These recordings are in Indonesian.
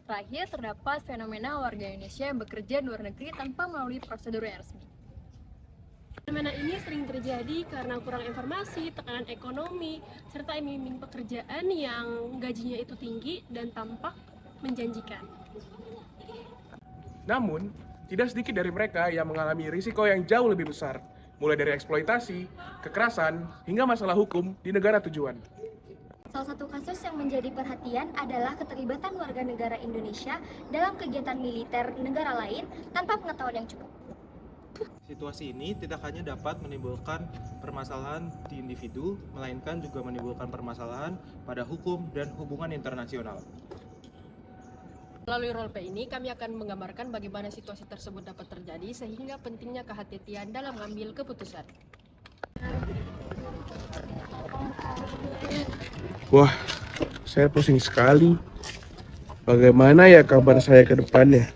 Terakhir, terdapat fenomena warga Indonesia yang bekerja di luar negeri tanpa melalui prosedur yang resmi. Fenomena ini sering terjadi karena kurang informasi, tekanan ekonomi, serta iming-iming pekerjaan yang gajinya itu tinggi dan tampak menjanjikan. Namun, tidak sedikit dari mereka yang mengalami risiko yang jauh lebih besar, mulai dari eksploitasi, kekerasan, hingga masalah hukum di negara tujuan. Salah satu kasus yang menjadi perhatian adalah keterlibatan warga negara Indonesia dalam kegiatan militer negara lain tanpa pengetahuan yang cukup. Situasi ini tidak hanya dapat menimbulkan permasalahan di individu, melainkan juga menimbulkan permasalahan pada hukum dan hubungan internasional. Melalui roleplay ini, kami akan menggambarkan bagaimana situasi tersebut dapat terjadi sehingga pentingnya kehati-hatian dalam mengambil keputusan. Wah, saya pusing sekali. Bagaimana ya kabar saya ke depannya?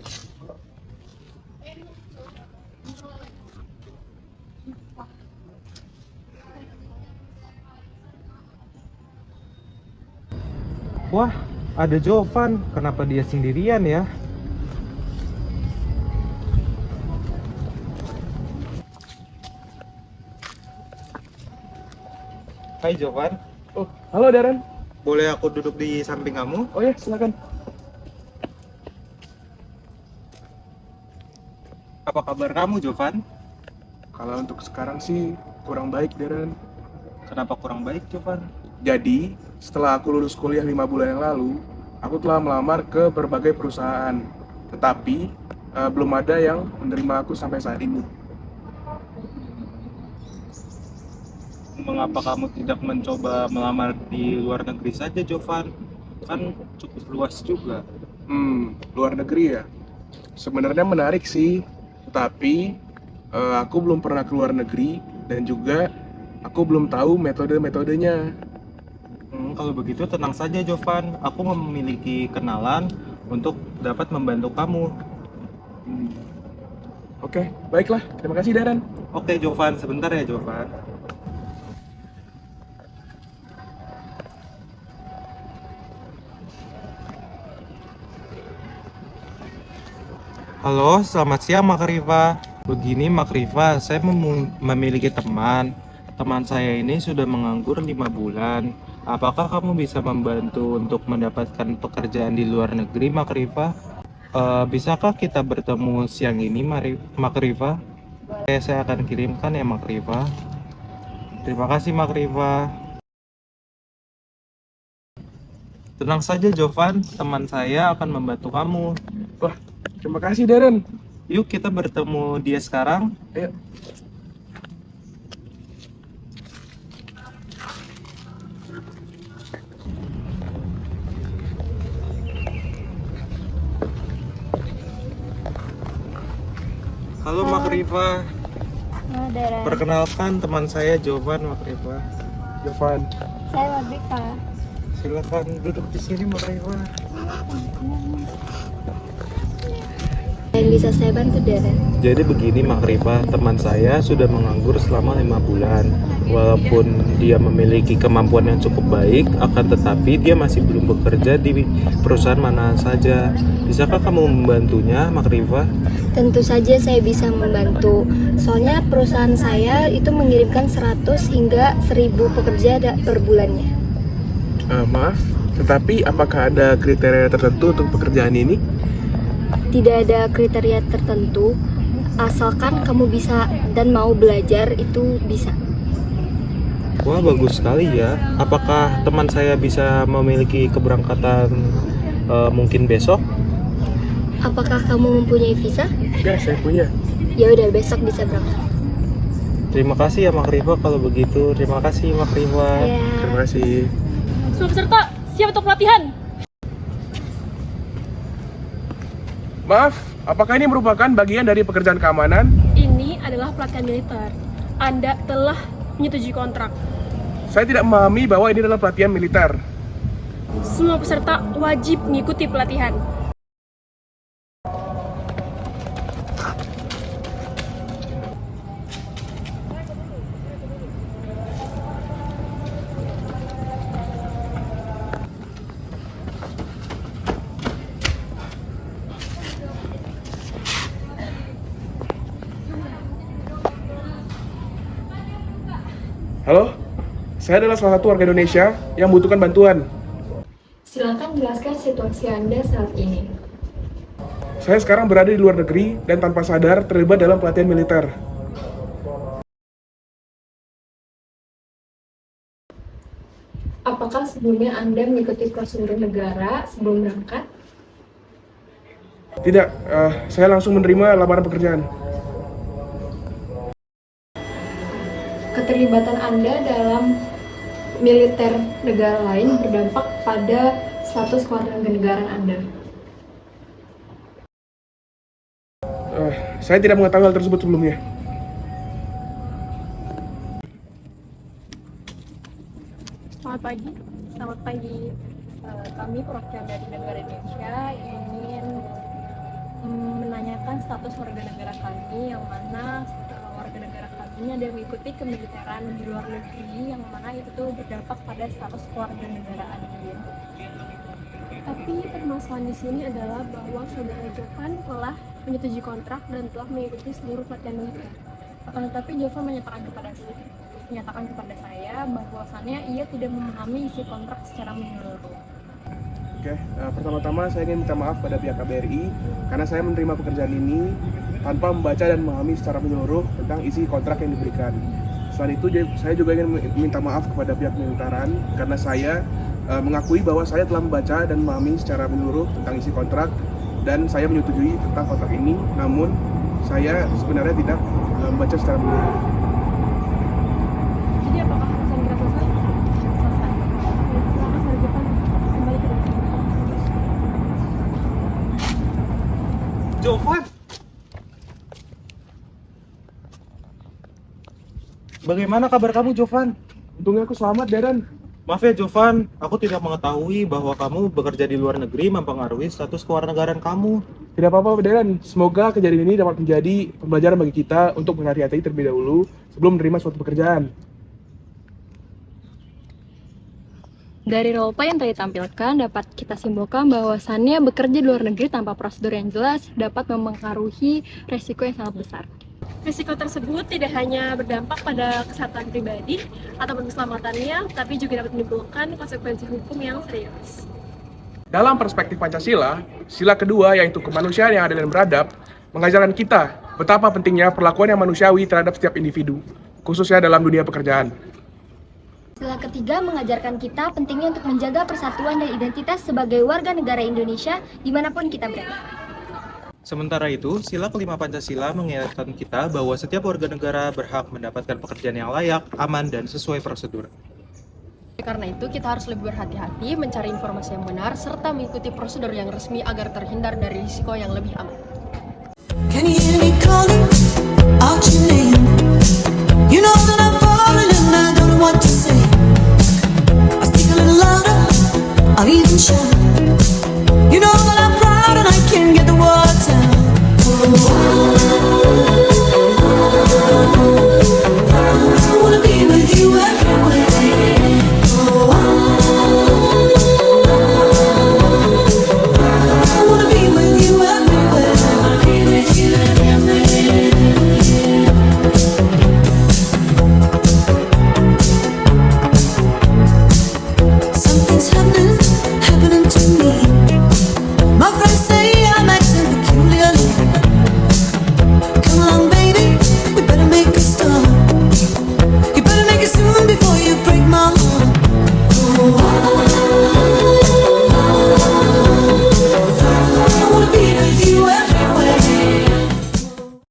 Wah, ada Jovan. Kenapa dia sendirian ya? Hai Jovan, Oh, halo Darren. boleh aku duduk di samping kamu? Oh ya, silakan. Apa kabar kamu Jovan? Kalau untuk sekarang sih kurang baik, Darren. Kenapa kurang baik Jovan? Jadi, setelah aku lulus kuliah 5 bulan yang lalu, aku telah melamar ke berbagai perusahaan. Tetapi, belum ada yang menerima aku sampai saat ini. Mengapa kamu tidak mencoba melamar di luar negeri saja Jovan? Kan cukup luas juga. Luar negeri ya? Sebenarnya menarik sih, tetapi aku belum pernah ke luar negeri dan juga aku belum tahu metode-metodenya. Kalau begitu tenang saja Jovan, aku memiliki kenalan untuk dapat membantu kamu. Oke, baiklah. Terima kasih, Darren. Oke Jovan, sebentar ya Jovan. Halo, selamat siang Mak Riva. Begini Mak Riva, saya memiliki teman. Teman saya ini sudah menganggur 5 bulan. Apakah kamu bisa membantu untuk mendapatkan pekerjaan di luar negeri Mak Riva? Bisakah kita bertemu siang ini Mak Riva? Saya akan kirimkan ya Mak Riva. Terima kasih Mak Riva. Tenang saja Jovan, teman saya akan membantu kamu. Wah, terima kasih, Darren. Yuk kita bertemu dia sekarang. Ayo. Halo Mak Riva, Halo Darren, perkenalkan teman saya Jovan Mak Riva. Jovan. saya Mardika. Silakan duduk di sini Mak Riva. Yang bisa saya bantu Darren? Jadi begini Mak Riva, teman saya sudah menganggur selama 5 bulan. Walaupun dia memiliki kemampuan yang cukup baik, akan tetapi dia masih belum bekerja di perusahaan mana saja. Bisakah kamu membantunya Mak Riva? Tentu saja saya bisa membantu. Soalnya perusahaan saya itu mengirimkan 100 hingga 1000 pekerja per bulannya. Maaf, tetapi apakah ada kriteria tertentu untuk pekerjaan ini? Tidak ada kriteria tertentu, asalkan kamu bisa dan mau belajar itu bisa. Wah bagus sekali ya. Apakah teman saya bisa memiliki keberangkatan mungkin besok? Apakah kamu mempunyai visa? Ya, saya punya. Ya udah besok bisa berangkat. Terima kasih ya Mak Riva kalau begitu. Terima kasih Mak Riva. Ya. Terima kasih. Semua peserta siap untuk pelatihan. Maaf, apakah ini merupakan bagian dari pekerjaan keamanan? Ini adalah pelatihan militer. Anda telah menyetujui kontrak. Saya tidak memahami bahwa ini adalah pelatihan militer. Semua peserta wajib mengikuti pelatihan. Halo, saya adalah salah satu warga Indonesia yang membutuhkan bantuan. Silakan jelaskan situasi Anda saat ini. Saya sekarang berada di luar negeri dan tanpa sadar terlibat dalam pelatihan militer. Apakah sebelumnya Anda mengikuti prosedur negara sebelum berangkat? Tidak, saya langsung menerima lamaran pekerjaan. Keterlibatan Anda dalam militer negara lain berdampak pada status kewarganegaraan Anda. Saya tidak mengetahui hal tersebut sebelumnya. Selamat pagi. Kami perwakilan dari negara Indonesia ingin menanyakan status warga negara kami, yang mana warga negara kami ini ada yang mengikuti kemiliteran di luar negeri, yang mana itu berdampak pada status kewarganegaraan dia. Tapi permasalahan di sini adalah bahwa saudara Jovan telah menyetujui kontrak dan telah mengikuti seluruh pelatihan militer. Akan tetapi Jovan menyatakan kepada saya bahwasannya ia tidak memahami isi kontrak secara menyeluruh. Oke, pertama-tama saya ingin minta maaf pada pihak KBRI karena saya menerima pekerjaan ini tanpa membaca dan memahami secara menyeluruh tentang isi kontrak yang diberikan. Selain itu, saya juga ingin minta maaf kepada pihak militeran karena saya mengakui bahwa saya telah membaca dan memahami secara menyeluruh tentang isi kontrak dan saya menyetujui tentang kontrak ini, namun saya sebenarnya tidak membaca secara menyeluruh. Jadi apakah urusan kita selesai? Selesai. Silakan saudara Jovan kembali ke dalam. Jovan! Bagaimana kabar kamu, Jovan? Untungnya aku selamat, Darren. Maaf ya, Jovan. Aku tidak mengetahui bahwa kamu bekerja di luar negeri mempengaruhi status kewarganegaraan kamu. Tidak apa-apa, Darren. Semoga kejadian ini dapat menjadi pembelajaran bagi kita untuk berhati-hati terlebih dahulu sebelum menerima suatu pekerjaan. Dari roleplay yang tadi ditampilkan, dapat kita simpulkan bahwasannya bekerja di luar negeri tanpa prosedur yang jelas dapat mempengaruhi resiko yang sangat besar. Risiko tersebut tidak hanya berdampak pada kesehatan pribadi ataupun keselamatannya, tapi juga dapat menimbulkan konsekuensi hukum yang serius. Dalam perspektif Pancasila, sila kedua yaitu kemanusiaan yang adil dan beradab, mengajarkan kita betapa pentingnya perlakuan yang manusiawi terhadap setiap individu, khususnya dalam dunia pekerjaan. Sila ketiga mengajarkan kita pentingnya untuk menjaga persatuan dan identitas sebagai warga negara Indonesia dimanapun kita berada. Sementara itu, sila kelima Pancasila mengingatkan kita bahwa setiap warga negara berhak mendapatkan pekerjaan yang layak, aman, dan sesuai prosedur. Karena itu, kita harus lebih berhati-hati mencari informasi yang benar serta mengikuti prosedur yang resmi agar terhindar dari risiko yang lebih aman. Can you hear me calling out your name? You know that I'm falling and I don't know what to say. I speak a little louder, I'll even shout. You know that